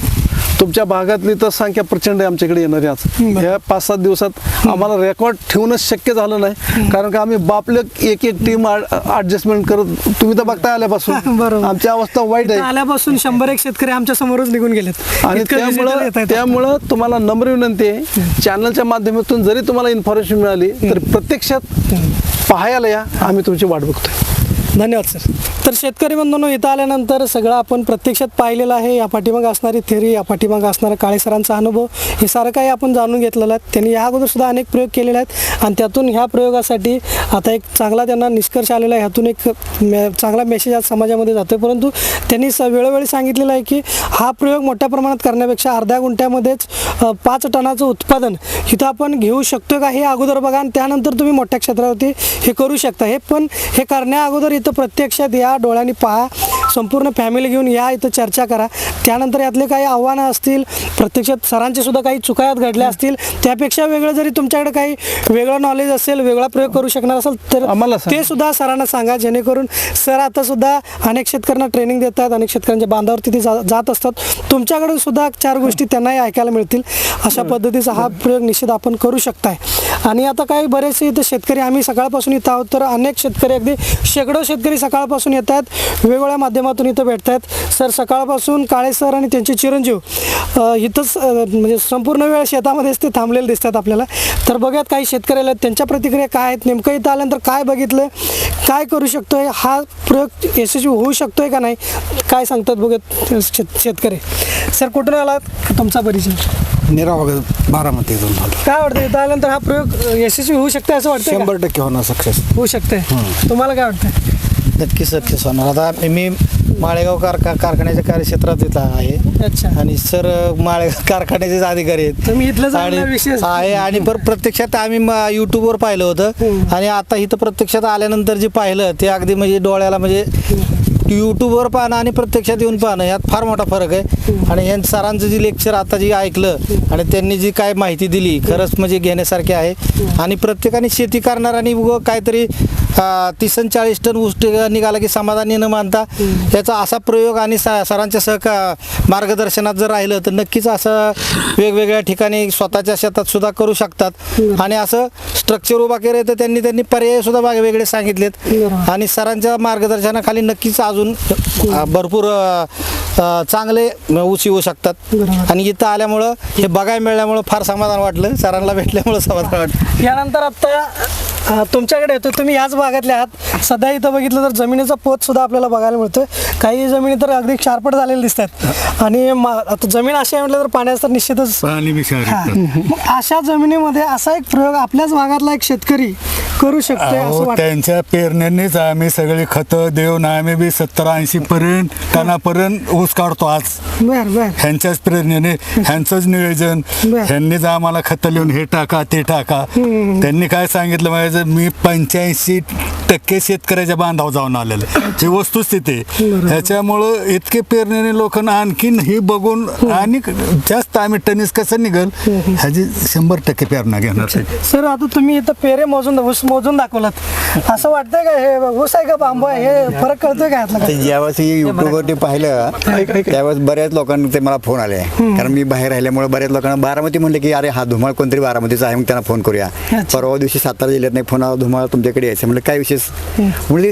तुमच्या भागातली तर संख्या प्रचंड आहे आमच्याकडे येणारी. आज ह्या 5-7 दिवसात आम्हाला रेकॉर्ड ठेवणं शक्य झालं नाही, कारण का आम्ही बापले एक टीम ऍडजस्टमेंट करत, तुम्ही तर बघता आल्यापासून बरोबर. आमची अवस्था वाईट इथं आहे. आल्यापासून 100 शेतकरी आमच्या समोरच निघून गेलेत आणि इतकं digital येत आहेत. त्यामुळं तुम्हाला नम्र विनंती आहे, चॅनलच्या माध्यमातून जरी तुम्हाला इन्फॉर्मेशन मिळाली तर प्रत्यक्षात पाहायला या, आम्ही तुमची वाट बघतोय. धन्यवाद सर. तर शेतकरी बंधूंनो, इथं आल्यानंतर सगळं आपण प्रत्यक्षात पाहिलेलं आहे. या पाठीमागं असणारी थेअरी, या पाठीमागं असणारा काळे सरांचा अनुभव, हे सारं काही आपण जाणून घेतलेलं आहे. त्यांनी या अगोदर सुद्धा अनेक प्रयोग केलेले आहेत आणि त्यातून ह्या प्रयोगासाठी आता एक चांगला त्यांना निष्कर्ष आलेला आहे. ह्यातून एक चांगला मेसेज आज समाजामध्ये जातोय. परंतु त्यांनी वेळोवेळी सांगितलेलं आहे की हा प्रयोग मोठ्या प्रमाणात करण्यापेक्षा अर्ध्या गुंठ्यामध्येच 5 टनाचं उत्पादन इथं आपण घेऊ शकतो का हे अगोदर बघा, आणि त्यानंतर तुम्ही मोठ्या क्षेत्रावरती हे करू शकता. हे पण हे करण्या अगोदर इथं प्रत्यक्षात या, डोळ्यांनी पहा, संपूर्ण फॅमिली घेऊन या, इथं चर्चा करा. त्यानंतर यातले काही आव्हानं असतील, प्रत्यक्षात सरांचे सुद्धा काही चुकायात घडल्या असतील, त्यापेक्षा वेगळं जरी तुमच्याकडे काही वेगळं नॉलेज असेल, वेगळा प्रयोग करू शकणार असेल तर आम्हाला सांगा. ते सुद्धा सरांना सांगा, जेणेकरून सर आता सुद्धा अनेक शेतकऱ्यांना ट्रेनिंग देत आहेत, अनेक शेतकऱ्यांच्या बांधावरती ते जात असतात. तुमच्याकडून सुद्धा 4 गोष्टी त्यांनाही ऐकायला मिळतील. अशा पद्धतीचा हा प्रयोग निश्चित आपण करू शकताय. आणि आता काही बरेचसे इथं शेतकरी, आम्ही सकाळपासून इथं आहोत, तर अनेक शेतकरी, अगदी शेकडो शेतकरी सकाळपासून येत आहेत, वेगवेगळ्या माध्यमातून इथं भेटत आहेत. सर सकाळपासून काळे सर आणि त्यांचे चिरंजीव इथंच म्हणजे संपूर्ण वेळ शेतामध्येच ते थांबलेले दिसतात आपल्याला. तर बघूयात काही शेतकरी आहेत, त्यांच्या प्रतिक्रिया काय आहेत, नेमकं इथं आल्यानंतर काय बघितलं, काय करू शकतोय, हा प्रयोग यशस्वी होऊ शकतोय का नाही, काय सांगतात बघत शेतकरी. सर कुठून आलात, तुमचा परिचय? निरावग बारामतीतून झालं. काय वाटतं इथं आल्यानंतर हा प्रयोग यशस्वी होऊ शकते असं वाटतं? 100% होणार सक्सेस. होऊ शकते. तुम्हाला काय वाटतं? नक्की सक्सेस होणार. आता मी माळेगाव कारखान्याच्या कार्यक्षेत्रात इथं आहे. अच्छा. आणि सर माळेगाव कारखान्याचेच अधिकारी आहेत. तुम्ही इथलंच आणि आपला विषय आहे. आणि प्रत्यक्षात आम्ही यूट्यूबवर पाहिलं होतं आणि आता इथं प्रत्यक्षात आल्यानंतर जे पाहिलं ते अगदी म्हणजे डोळ्याला, म्हणजे यूट्यूबवर पाहणं आणि प्रत्यक्षात येऊन पाहणं यात फार मोठा फरक आहे. आणि या सरांचं जे लेक्चर आता जे ऐकलं आणि त्यांनी जी काय माहिती दिली, खरंच म्हणजे घेण्यासारखे आहे. आणि प्रत्येकाने शेती करणाऱ्यांनी काहीतरी 30-40 टन ऊस निघाला की समाधानी न मानता याचा असा प्रयोग आणि सरांच्या मार्गदर्शनात जर राहिलं तर नक्कीच असं वेगवेगळ्या ठिकाणी स्वतःच्या शेतात सुद्धा करू शकतात. आणि असं स्ट्रक्चर उभा केलं तर त्यांनी पर्याय सुद्धा वेगळे सांगितलेत. आणि सरांच्या मार्गदर्शनाखाली नक्कीच अजून भरपूर चांगले ऊस येऊ शकतात. आणि इथं आल्यामुळं हे बघायला मिळाल्यामुळं फार समाधान वाटलं, सरांना भेटल्यामुळं समाधान वाटलं. यानंतर आता तुमच्याकडे येतो, तुम्ही याच भागातले आहात. सध्या इथं बघितलं तर जमिनीचा पोत सुद्धा आपल्याला बघायला मिळतोय. काही जमिनी तर अगदी क्षारपट झालेल्या दिसतात. आणि आता जमीन अशी आहे म्हटलं तर पाण्याचं तर निश्चितच. मग अशा जमिनीमध्ये असा एक प्रयोग आपल्याच भागातला एक शेतकरी करू शकतोय असं वाटतं? त्यांच्या पेरणीनेच आम्ही सगळी खतं देऊन आम्ही बी 70-80 पर्यंत टनापर्यंत ऊस काढतो आज. बर. ह्यांच्याच प्रेरणेने, ह्यांचंच नियोजन, बर. ह्यांनीच आम्हाला खतं लिहून हे टाका ते टाका. त्यांनी काय सांगितलं माहिती, मी 85% शेतकऱ्याच्या बांधावर जाऊन आलेलं, ही वस्तुस्थिती. ह्याच्यामुळं इतके पेरणीने लोकांना आणखीन हे बघून आणि जास्त आम्ही टनीस कसं निघल ह्याची 100% पेरणा घेणार. सर आता तुम्ही इथं पेरे ऊस मोजून दाखवलात, असं वाटतंय का हे ऊस आहे का बांबू आहे, हे फरक कळतोय का यातला? ज्यावेळेस युट्यूबवरती पाहिलं त्यावेळेस बऱ्याच लोकांना ते मला फोन आले, कारण मी बाहेर राहिल्यामुळे बऱ्याच लोकांना बारामती म्हणले की अरे हा धुमाळ कोणतरी बारामतीचा आहे, मग त्यांना फोन करूया. परवा दिवशी 7 जिल्ह्यात नाही फोन आला, धुमाळ तुमच्याकडे यायचं. म्हणजे काय विषय बस म्हणजे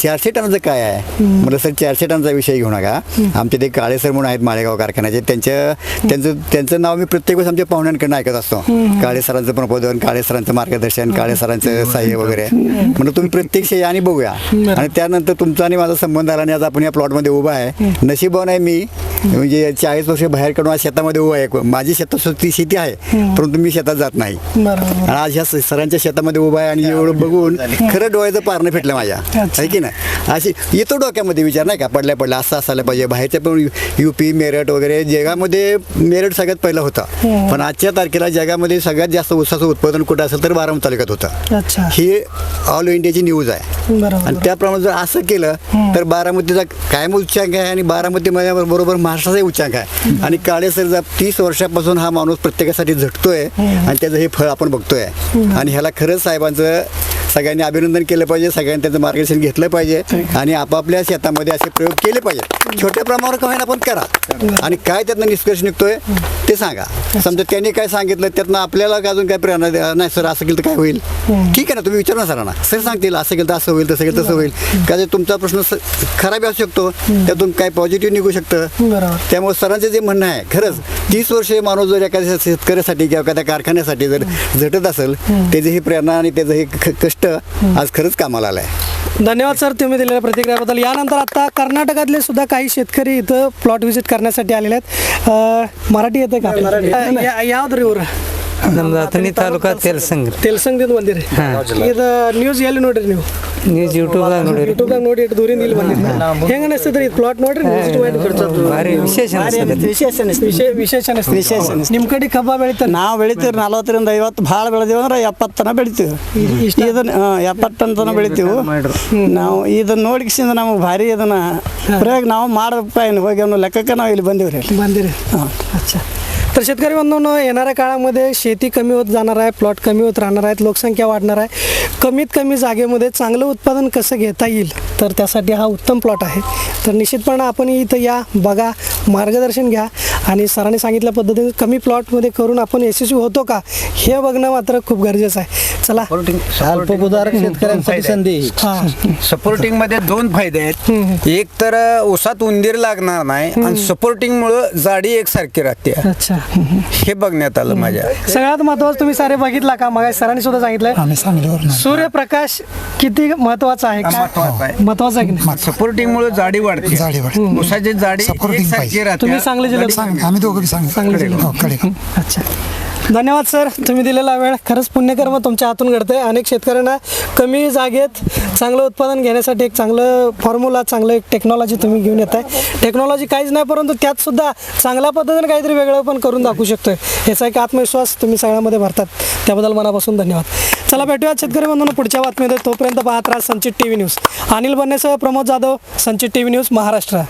400 टनाचं काय आहे म्हटलं सर 400 टनचा विषय घेऊ नका आमचे ते काळे सर म्हणून आहेत माळेगाव कारखान्याचे त्यांचं नाव मी प्रत्येक वेळेस आमच्या पाहुण्यांकडनं ऐकत असतो काळे सरांचं प्रबोधन काळे सरांचं मार्गदर्शन काळे सरांचं सहाय्य वगैरे म्हणून तुम्ही प्रत्यक्ष या आणि बघूया आणि त्यानंतर तुमचा आणि माझा संबंध आला आणि आज आपण या प्लॉटमध्ये उभा आहे नशीबवान आहे मी म्हणजे 40 वर्ष बाहेर काढून आज शेतामध्ये उभा आहे माझी शेती आहे परंतु मी शेतात जात नाही बरोबर. आणि आज ह्या सरांच्या शेतामध्ये उभा आहे आणि एवढं बघून खरं डोळ्याचं पारणं फेटलं माझ्या आहे की नाही अशी येतो डोक्यामध्ये विचार नाही का पडल्या असं असायला पाहिजे बाहेरच्या पण UP मेरठ वगैरे जगामध्ये मेरठ सगळ्यात पहिला होता पण आजच्या तारखेला जगामध्ये सगळ्यात जास्त ऊसाचं उत्पादन कुठं असेल तर बारामती तालुक्यात होतं अच्छा. ही ऑल इंडियाची न्यूज आहे बरोबर. आणि त्याप्रमाणे जर असं केलं तर बारामतीचा कायम उच्चांक आहे आणि बारामतीमध्ये बरोबर महाराष्ट्राचाही उच्चांक आहे आणि काळे सर 30 वर्षापासून हा माणूस प्रत्येकासाठी झटतोय आणि त्याचं हे फळ आपण बघतोय आणि ह्याला खरंच साहेबांचं सगळ्यांनी अभिनंदन केलं पाहिजे सगळ्यांनी त्याचं मार्गदर्शन घेतलं पाहिजे आणि आपापल्या शेतामध्ये असे प्रयोग केले पाहिजे छोट्या प्रमाणावर का होईना आपण करा आणि काय त्यातनं निष्कर्ष निघतोय ते सांगा समजा त्यांनी काय सांगितलं त्यातनं आपल्याला अजून काय प्रेरणा नाही सर असं केलं तर काय होईल ठीक आहे ना तुम्ही विचारू ना सरांना सर सांगतील असं केलं तर असं होईल तसं केलं तसं होईल का जे तुमचा प्रश्न खराब असू शकतो त्यातून काय पॉझिटिव्ह निघू शकतं बरोबर. त्यामुळे सरांचं जे म्हणणं आहे खरंच 30 वर्षे माणूस जर एखाद्या शेतकऱ्यासाठी किंवा एखाद्या कारखान्यासाठी जर झटत असेल त्याची ही प्रेरणा आणि त्याचं हे कष्ट आज खरंच कामाला आलं आहे धन्यवाद सर तुम्ही दिलेल्या प्रतिक्रियाबद्दल. यानंतर आता कर्नाटकातले सुद्धा काही शेतकरी इथं प्लॉट व्हिजिट करण्यासाठी आलेले आहेत. मराठी येते का ಯಾವ್ದು ರೀ ಊರು ನಮ್ದು ಅಥಣಿ ತಾಲೂಕಾ ತೆಲಸಂಗ್ರಿ ತೆಲಸಂಗದಿಂದ ಬಂದಿರಿ ಇದು ನ್ಯೂಸ್ ಎಲ್ಲಿ ನೋಡ್ರಿ ನೀವು ನ್ಯೂಸ್ ಯೂಟ್ಯೂಬ್ದಾಗ ನೋಡಿರಿ ಯೂಟ್ಯೂಬ್ದಾಗ ನೋಡಿ ಇಟ್ಟು ದೂರಿಂದ ಇಲ್ಲಿ ಬಂದಿರಿ ಹೆಂಗ ಅನಿಸ್ತದ್ರಿ ಇದು ಪ್ಲಾಟ್ ನೋಡ್ರಿ ಭಾರಿ ವಿಶೇಷ ಅನಿಸ್ತದೆ ವಿಶೇಷ ಅನಿಸ್ತದೆ ನಿಮ್ಮ ಕಡೆ ಕಬ್ಬ ಬೆಳಿತಾರೆ ನಾವು ಬೆಳಿತೀವಿ 40ರಿಂದ 50 ಭಾಳ ಬೆಳೆದೀವಿ ಅಂದ್ರೆ 70 ತನ ಬೆಳಿತೀವಿ ಇದನ್ನ 70 ಟನ್ ತನ ಬೆಳಿತೀವಿ ನಾವು ಇದನ್ನ ನೋಡಿಕಿಸಿಂದ ನಮಗೆ ಭಾರಿ ಇದನ್ನ ಪ್ರಯೋಗ ನಾವು ಮಾಡಬೇಕಪ್ಪ ಏನು ಹೋಗಿ ಅನ್ನೋ ಲೆಕ್ಕಕ್ಕೆ ನಾವು ಇಲ್ಲಿ ಬಂದಿವ್ರಿ ಬಂದಿರಿ अच्छा. तर शेतकरी बंधूंनो येणाऱ्या काळामध्ये शेती कमी होत जाणार आहे प्लॉट कमी होत राहणार आहेत लोकसंख्या वाढणार आहे कमीत कमी जागेमध्ये चांगलं उत्पादन कसं घेता येईल तर त्यासाठी हा उत्तम प्लॉट आहे तर निश्चितपणे आपण इथं या बघा मार्गदर्शन घ्या आणि सरांनी सांगितल्या पद्धतीने कमी प्लॉटमध्ये करून आपण यशस्वी होतो का हे बघणं मात्र खूप गरजेचं आहे चला अल्पभूधारक शेतकऱ्यांसाठी संधी सपोर्टिंग मध्ये 2 फायदे आहेत एक तर ऊसात उंदीर लागणार नाही आणि सपोर्टिंग मुळे जाडी एकसारखी राहते अच्छा हे बघण्यात आलं माझ्या सगळ्यात महत्त्वाचं तुम्ही सारे बघितला का मग सरांनी सुद्धा सांगितलंय सूर्यप्रकाश किती महत्वाचा आहे महत्वाचा आहे की नाही सपोर्टिंग मुळे जाडी वाढते ऊसाची जाडी एकसारखी राहते तुम्ही सांगली जिल्ह्यात आम्ही दोघं सांगली जिल्ह्यात अच्छा धन्यवाद सर तुम्ही दिलेला वेळ खरंच पुण्यकर्म तुमच्या हातून घडतंय अनेक शेतकऱ्यांना कमी जागेत चांगलं उत्पादन घेण्यासाठी एक चांगलं फॉर्म्युला चांगलं एक टेक्नॉलॉजी तुम्ही घेऊन येत आहे टेक्नॉलॉजी काहीच नाही परंतु त्यात सुद्धा चांगल्या पद्धतीने काहीतरी वेगळं पण करून दाखवू शकतोय याचा एक आत्मविश्वास तुम्ही सगळ्यामध्ये भरतात त्याबद्दल मनापासून धन्यवाद चला भेटूया शेतकरी बंधूंनो पुढच्या बातमीमध्ये तोपर्यंत पाहत राहा संचित TV न्यूज अनिल बन्नेसह प्रमोद जाधव संचित TV न्यूज महाराष्ट्र